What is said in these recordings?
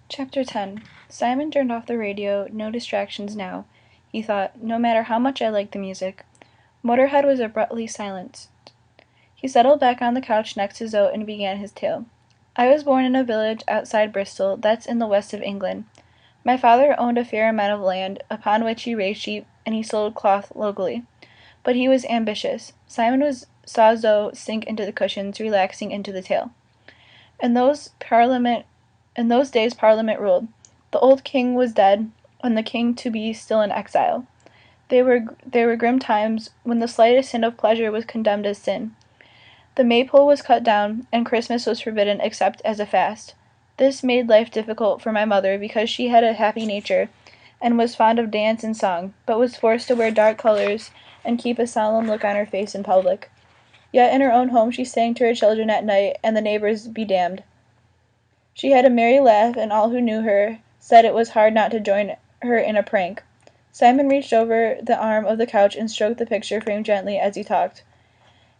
Chapter 10. Simon turned off the radio. No distractions now, he thought, no matter how much I liked the music. Motorhead was abruptly silenced. He settled back on the couch next to Zoe and began his tale. I was born in a village outside Bristol that's in the west of England. My father owned a fair amount of land, upon which he raised sheep, and he sold cloth locally. But he was ambitious. Saw Zoe sink into the cushions, relaxing into the tale. In those days Parliament ruled. The old king was dead, and the king to be still in exile. They were grim times, when the slightest hint of pleasure was condemned as sin. The maypole was cut down, and Christmas was forbidden except as a fast. This made life difficult for my mother, because she had a happy nature, and was fond of dance and song, but was forced to wear dark colors and keep a solemn look on her face in public. Yet in her own home she sang to her children at night, and the neighbors be damned. She had a merry laugh, and all who knew her said it was hard not to join her in a prank. Simon reached over the arm of the couch and stroked the picture frame gently as he talked.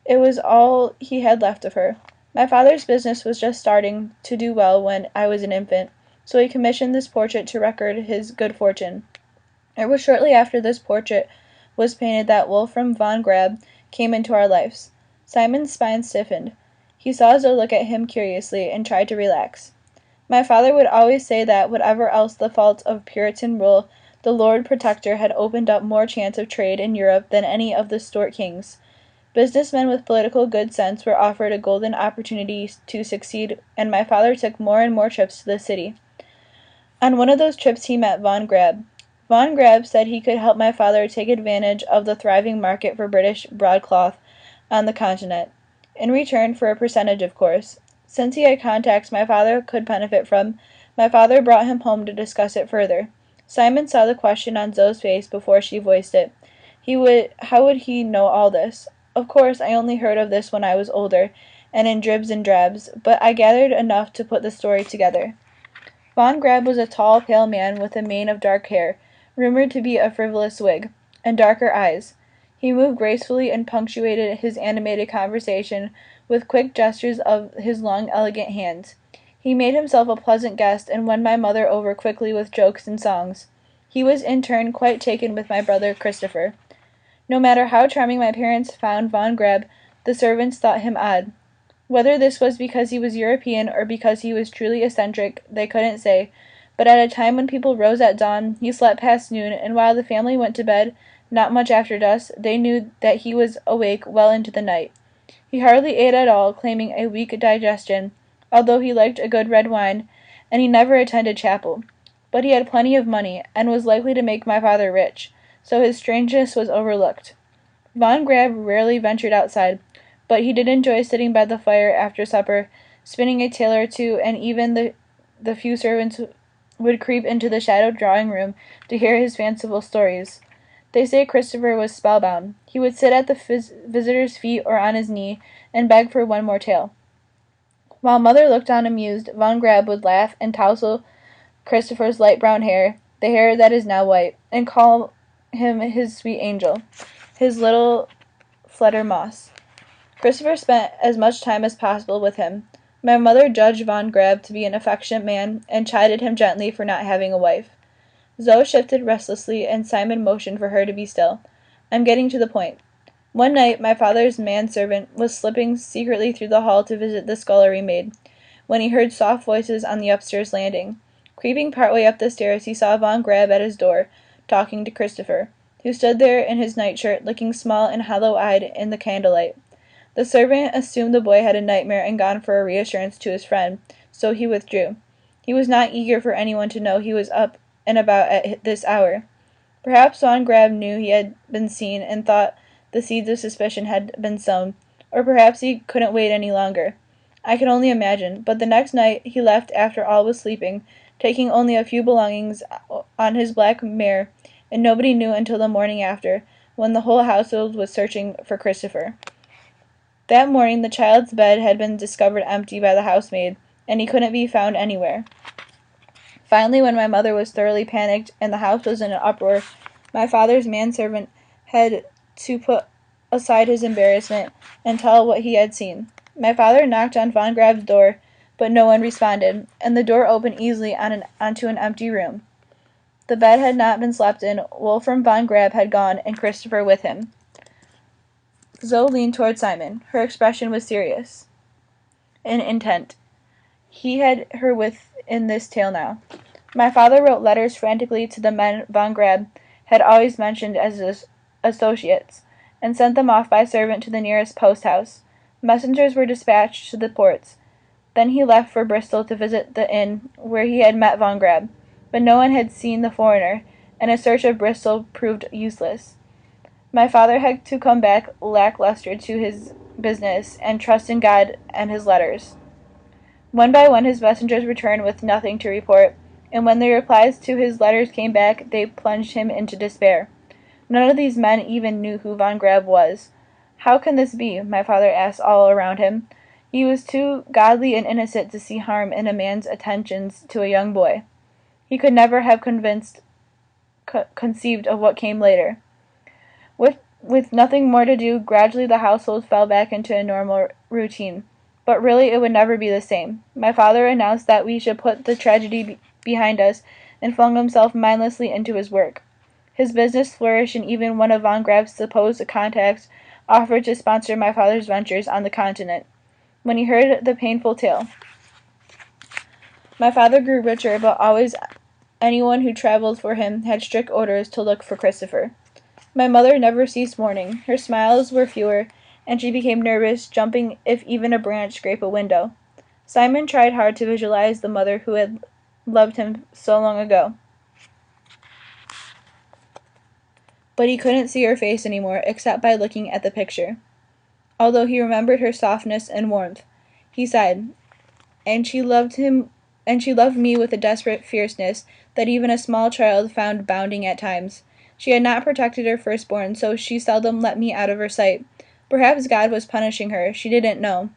It was all he had left of her. My father's business was just starting to do well when I was an infant, so he commissioned this portrait to record his good fortune. It was shortly after this portrait was painted that Wolfram von Grab came into our lives. Simon's spine stiffened. He saw Zoe look at him curiously, and tried to relax. My father would always say that, whatever else the faults of Puritan rule, the Lord Protector had opened up more chance of trade in Europe than any of the Stuart kings. Businessmen with political good sense were offered a golden opportunity to succeed, and my father took more and more trips to the city. On one of those trips he met Von Grab. Von Grab said he could help my father take advantage of the thriving market for British broadcloth on the continent, in return for a percentage, of course. Since he had contacts my father could benefit from, my father brought him home to discuss it further. Simon saw the question on Zoe's face before she voiced it. How would he know all this? Of course, I only heard of this when I was older, and in dribs and drabs, but I gathered enough to put the story together. Von Grab was a tall, pale man with a mane of dark hair, rumored to be a frivolous wig, and darker eyes. He moved gracefully and punctuated his animated conversation with quick gestures of his long, elegant hands. He made himself a pleasant guest, and won my mother over quickly with jokes and songs. He was in turn quite taken with my brother Christopher. No matter how charming my parents found Von Grab, the servants thought him odd. Whether this was because he was European or because he was truly eccentric, they couldn't say, but at a time when people rose at dawn, he slept past noon, and while the family went to bed, not much after dusk, they knew that he was awake well into the night. He hardly ate at all, claiming a weak digestion, although he liked a good red wine, and he never attended chapel. But he had plenty of money, and was likely to make my father rich, so his strangeness was overlooked. Von Grab rarely ventured outside, but he did enjoy sitting by the fire after supper, spinning a tale or two, and even the few servants would creep into the shadowed drawing-room to hear his fanciful stories. They say Christopher was spellbound. He would sit at the visitor's feet or on his knee, and beg for one more tale. While Mother looked on amused, Von Grab would laugh and tousle Christopher's light brown hair, the hair that is now white, and call him his sweet angel, his little Fledermaus. Christopher spent as much time as possible with him. My mother judged Von Grab to be an affectionate man, and chided him gently for not having a wife. Zoe shifted restlessly, and Simon motioned for her to be still. I'm getting to the point. One night, my father's manservant was slipping secretly through the hall to visit the scullery maid, when he heard soft voices on the upstairs landing. Creeping partway up the stairs, he saw Von Grab at his door, talking to Christopher, who stood there in his nightshirt, looking small and hollow-eyed in the candlelight. The servant assumed the boy had a nightmare and gone for a reassurance to his friend, so he withdrew. He was not eager for anyone to know he was up and about at this hour. Perhaps Von Grab knew he had been seen and thought the seeds of suspicion had been sown, or perhaps he couldn't wait any longer. I can only imagine, but the next night he left after all was sleeping, taking only a few belongings on his black mare, and nobody knew until the morning after, when the whole household was searching for Christopher. That morning the child's bed had been discovered empty by the housemaid, and he couldn't be found anywhere. Finally, when my mother was thoroughly panicked and the house was in an uproar, my father's manservant had to put aside his embarrassment and tell what he had seen. My father knocked on Von Grab's door, but no one responded, and the door opened easily onto an empty room. The bed had not been slept in, Wolfram von Grab had gone, and Christopher with him. Zoe leaned toward Simon. Her expression was serious and intent. He had her within this tale now. My father wrote letters frantically to the men von Grab had always mentioned as his associates, and sent them off by servant to the nearest post-house. Messengers were dispatched to the ports. Then he left for Bristol to visit the inn where he had met von Grab, but no one had seen the foreigner, and a search of Bristol proved useless. My father had to come back lackluster to his business, and trust in God and his letters. One by one his messengers returned with nothing to report, and when the replies to his letters came back, they plunged him into despair. None of these men even knew who von Grab was. How can this be? My father asked all around him. He was too godly and innocent to see harm in a man's attentions to a young boy. He could never have conceived of what came later. With nothing more to do, gradually the household fell back into a normal routine. But really it would never be the same. My father announced that we should put the tragedy behind us, and flung himself mindlessly into his work. His business flourished, and even one of von Grab's supposed contacts offered to sponsor my father's ventures on the continent. When he heard the painful tale, my father grew richer, but always anyone who traveled for him had strict orders to look for Christopher. My mother never ceased mourning. Her smiles were fewer, and she became nervous, jumping if even a branch scraped a window. Simon tried hard to visualize the mother who had loved him so long ago, but he couldn't see her face anymore except by looking at the picture. Although he remembered her softness and warmth, he sighed. And she loved me with a desperate fierceness that even a small child found bounding at times. She had not protected her firstborn, so she seldom let me out of her sight. Perhaps God was punishing her. She didn't know.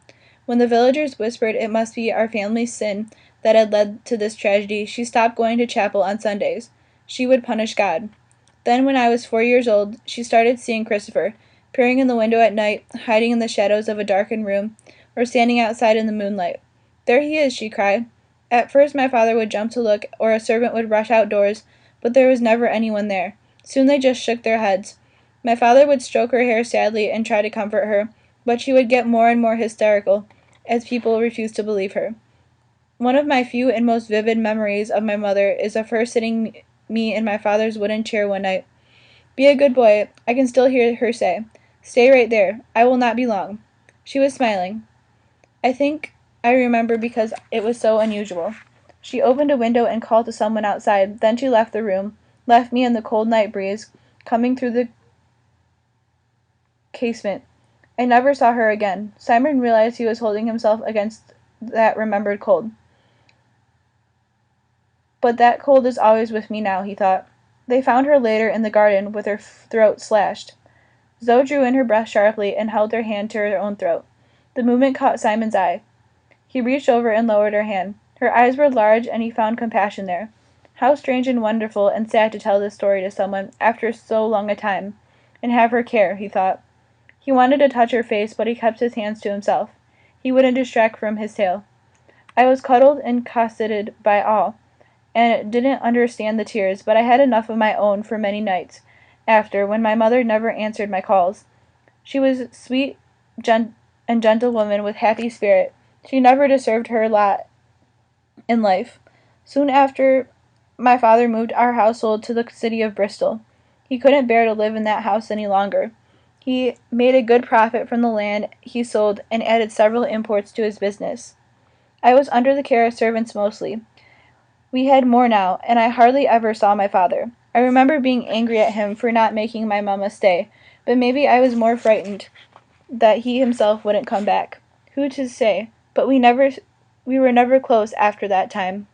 When the villagers whispered it must be our family's sin that had led to this tragedy, she stopped going to chapel on Sundays. She would punish God. Then, when I was 4 years old, she started seeing Christopher, peering in the window at night, hiding in the shadows of a darkened room, or standing outside in the moonlight. "There he is," she cried. At first my father would jump to look, or a servant would rush outdoors, but there was never anyone there. Soon they just shook their heads. My father would stroke her hair sadly and try to comfort her, but she would get more and more hysterical, as people refused to believe her. One of my few and most vivid memories of my mother is of her sitting me in my father's wooden chair one night. "Be a good boy," I can still hear her say. "Stay right there. I will not be long." She was smiling. I think I remember because it was so unusual. She opened a window and called to someone outside. Then she left the room, left me in the cold night breeze coming through the casement. I never saw her again. Simon realized he was holding himself against that remembered cold. But that cold is always with me now, he thought. They found her later in the garden with her throat slashed. Zoe drew in her breath sharply and held her hand to her own throat. The movement caught Simon's eye. He reached over and lowered her hand. Her eyes were large, and he found compassion there. How strange and wonderful and sad to tell this story to someone after so long a time, and have her care, he thought. He wanted to touch her face, but he kept his hands to himself. He wouldn't distract from his tale. I was cuddled and cosseted by all, and didn't understand the tears, but I had enough of my own for many nights after, when my mother never answered my calls. She was a sweet and gentle woman with happy spirit. She never deserved her lot in life. Soon after, my father moved our household to the city of Bristol. He couldn't bear to live in that house any longer. He made a good profit from the land he sold and added several imports to his business. I was under the care of servants mostly. We had more now, and I hardly ever saw my father. I remember being angry at him for not making my mamma stay, but maybe I was more frightened that he himself wouldn't come back. Who to say? But we were never close after that time.